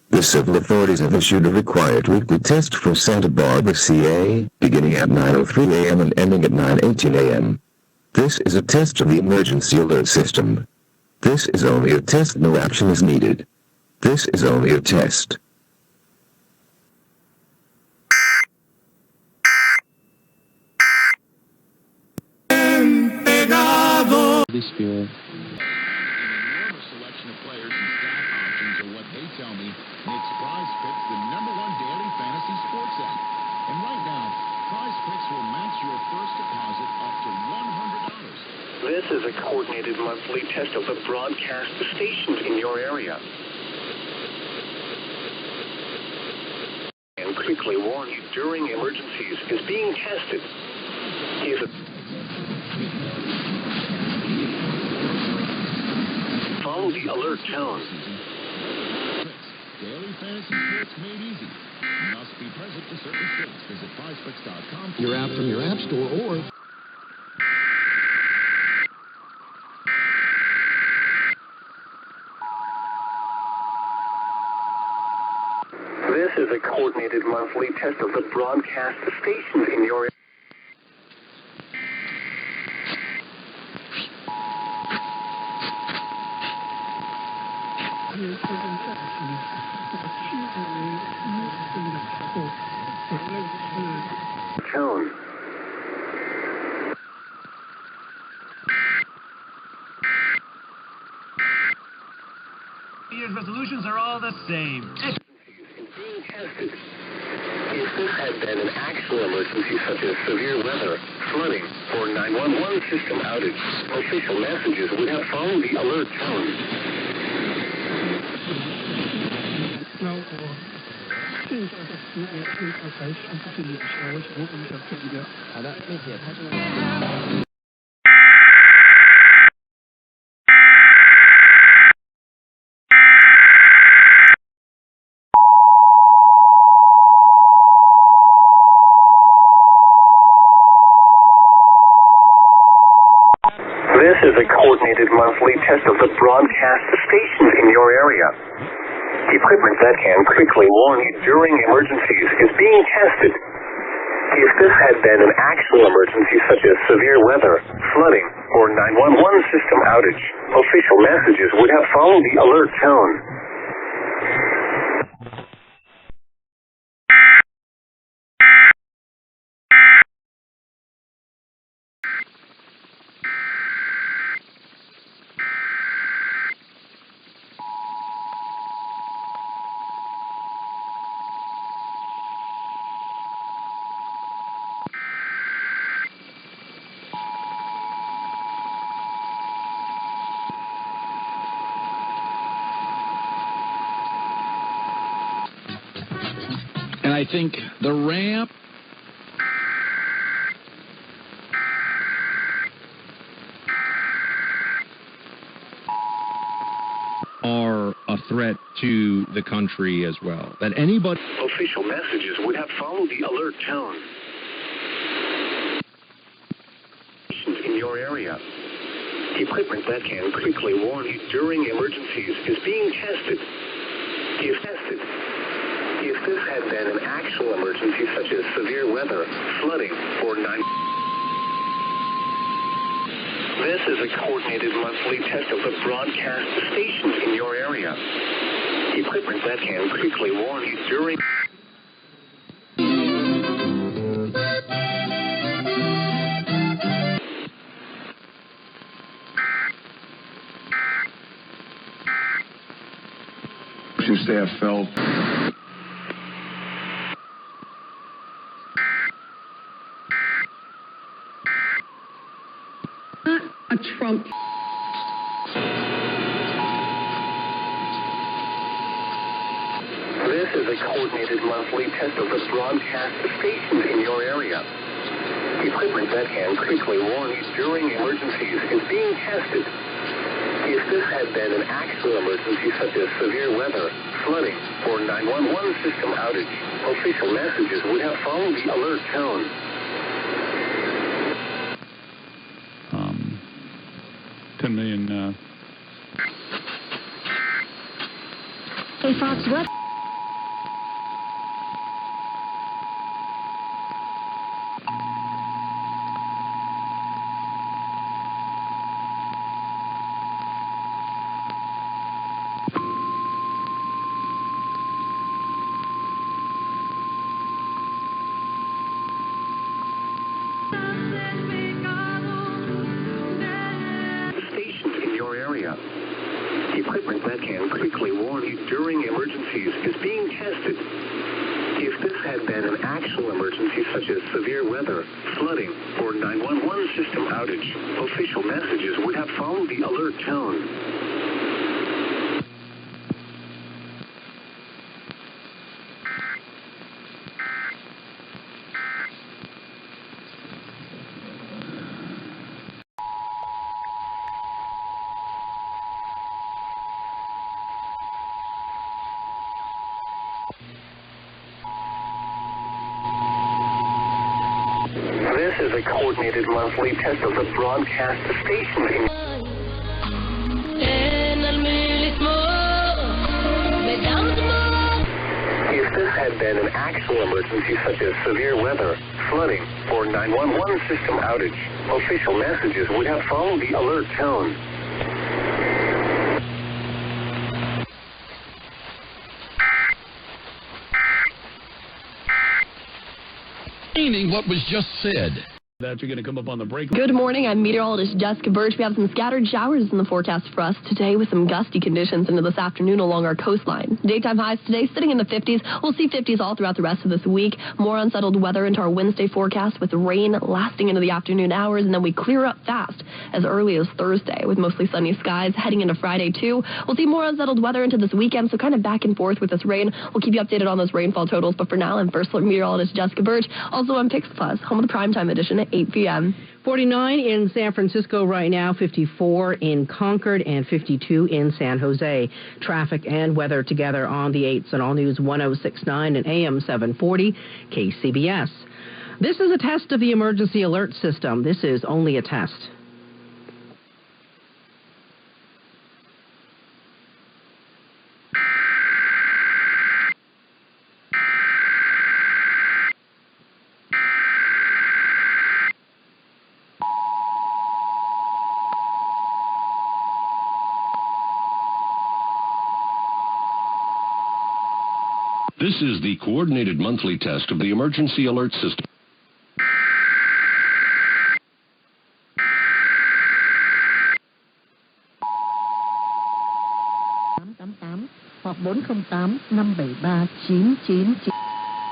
The civil authorities have issued a required weekly test for Santa Barbara, CA, beginning at 9:03 a.m. and ending at 9:18 a.m. This is a test of the emergency alert system. This is only a test, no action is needed. This is only a test. This Spirit. Tell me, makes Prize Picks the #1 daily fantasy sports app. And right now, Prize Picks will match your first deposit up to $100. This is a coordinated monthly test of the broadcast stations in your area. And quickly warn you during emergencies is being tested. Follow the alert tone. Daily fantasy sports made easy. Must be present in certain states. Visit prizepicks.com. Your app from your app store or... This is a coordinated monthly test of the broadcast stations in your area. Tone. New Year's resolutions are all the same. Being tested. If this had been an actual emergency such as severe weather, flooding, or 911 system outage, official messages would have followed the alert tone. 好的，并且它是。This is a coordinated monthly test of the broadcast stations in your area. Equipment that can quickly warn you during emergencies is being tested. If this had been an actual emergency such as severe weather, flooding, or 911 system outage, official messages would have followed the alert tone. And I think the ramp are a threat to the country as well. That anybody... Official messages would have followed the alert tone. In your area. Equipment that can quickly warn you during emergencies is being tested. If this had been an actual emergency such as severe weather, flooding, or 9... This is a coordinated monthly test of the broadcast stations in your area. Equipment that can quickly warn you during... medical staff felt. A Trump. This is a coordinated monthly test of the broadcast stations in your area. Equipment that can quickly warn you during emergencies is being tested. If this had been an actual emergency such as severe weather, flooding, or 911 system outage, official messages would have followed the alert tone. 10 million. Hey, Fox, what? Stations in your area. Equipment that can quickly warn you during emergencies is being tested. If this had been an actual emergency such as severe weather, flooding, or 911 system outage, official messages would have followed the alert tone. This is a coordinated monthly test of the broadcast stations in... If this had been an actual emergency such as severe weather, flooding, or 911 system outage, official messages would have followed the alert tone. Meaning what was just said. That you're going to come up on the break. Good morning. I'm meteorologist Jessica Birch. We have some scattered showers in the forecast for us today with some gusty conditions into this afternoon along our coastline. Daytime highs today sitting in the 50s. We'll see 50s all throughout the rest of this week. More unsettled weather into our Wednesday forecast with rain lasting into the afternoon hours, and then we clear up fast as early as Thursday with mostly sunny skies heading into Friday too. We'll see more unsettled weather into this weekend, so kind of back and forth with this rain. We'll keep you updated on those rainfall totals, but for now, I'm first alert meteorologist Jessica Birch, also on Pix Plus, home of the primetime edition at 8 p.m. 49 in San Francisco right now, 54 in Concord, and 52 in San Jose. Traffic and weather together on the 8s and All News 1069 and AM 740 KCBS. This is a test of the emergency alert system. This is only a test. This is the coordinated monthly test of the emergency alert system.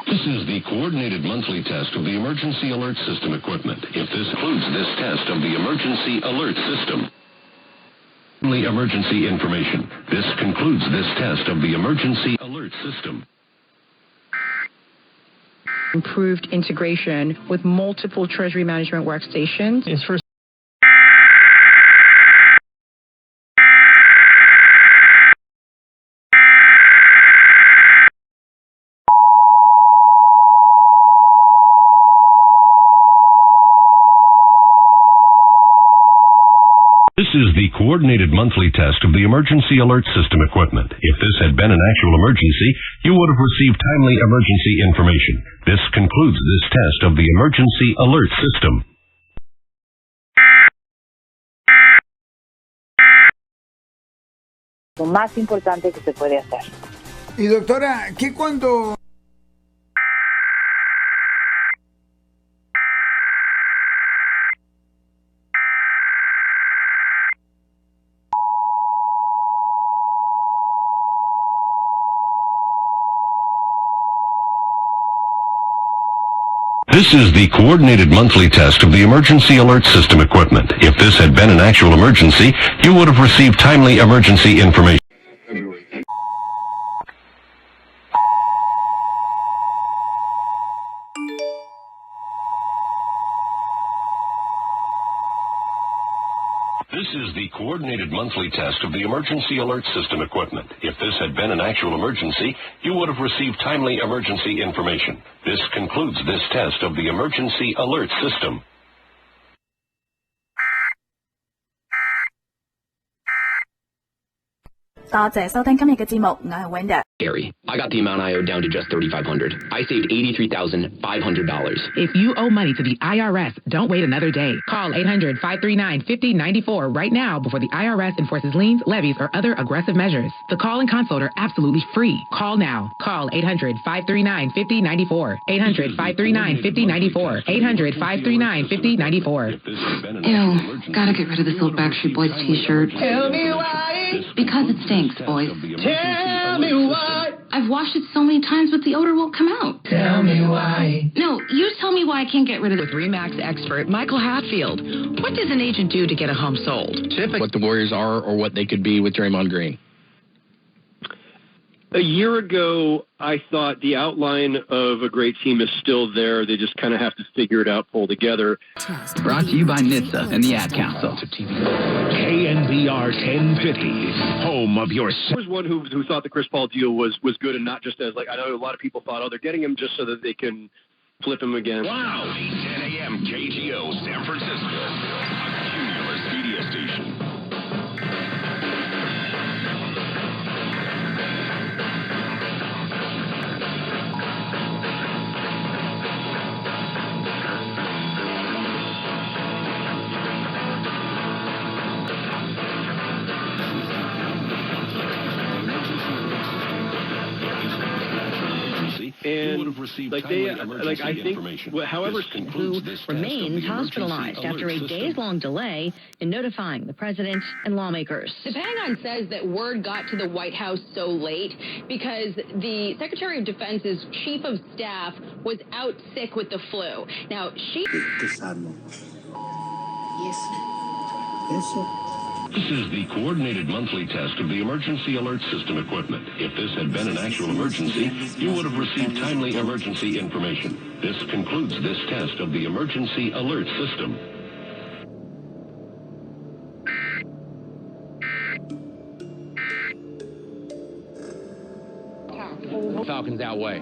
This is the coordinated monthly test of the emergency alert system equipment. If this includes this test of the emergency alert system. Emergency information. This concludes this test of the emergency alert system. Improved integration with multiple Treasury management workstations. Is for This is the coordinated monthly test of the emergency alert system equipment. If this had been an actual emergency, you would have received timely emergency information. This concludes this test of the emergency alert system. Lo más importante que se puede hacer. Y doctora, ¿qué cuando... This is the coordinated monthly test of the emergency alert system equipment. If this had been an actual emergency, you would have received timely emergency information. This is the coordinated monthly test of the emergency alert system equipment. If this had been an actual emergency, you would have received timely emergency information. This concludes this test of the emergency alert system. Gary, I got the amount I owed down to just $3,500. I saved $83,500. If you owe money to the IRS, don't wait another day. Call 800-539-5094 right now before the IRS enforces liens, levies, or other aggressive measures. The call and consult are absolutely free. Call now. Call 800-539-5094. 800-539-5094. 800-539-5094. Ew, gotta get rid of this old Backstreet Boys t-shirt. Tell me why. Because it stinks, boys. Tell me why. I've washed it so many times, but the odor won't come out. Tell me why. No, you tell me why I can't get rid of it. With RE/MAX expert Michael Hatfield, what does an agent do to get a home sold? Typically, what the Warriors are or what they could be with Draymond Green. A year ago, I thought the outline of a great team is still there. They just kind of have to figure it out, pull together. Brought to you by NHTSA and the Ad Council. KNBR 1050, home of your... There was one who thought the Chris Paul deal was good, and not just as, like, I know a lot of people thought, oh, they're getting him just so that they can flip him again. Wow, 10 a.m. KGO, San Francisco, a Cumulus media station. And like they, like I think, however, who remains hospitalized after a days-long delay in notifying the president and lawmakers. The Pentagon says that word got to the White House so late because the Secretary of Defense's chief of staff was out sick with the flu. Now, she... This is the coordinated monthly test of the emergency alert system equipment. If this had been an actual emergency, you would have received timely emergency information. This concludes this test of the emergency alert system. Falcons outweigh.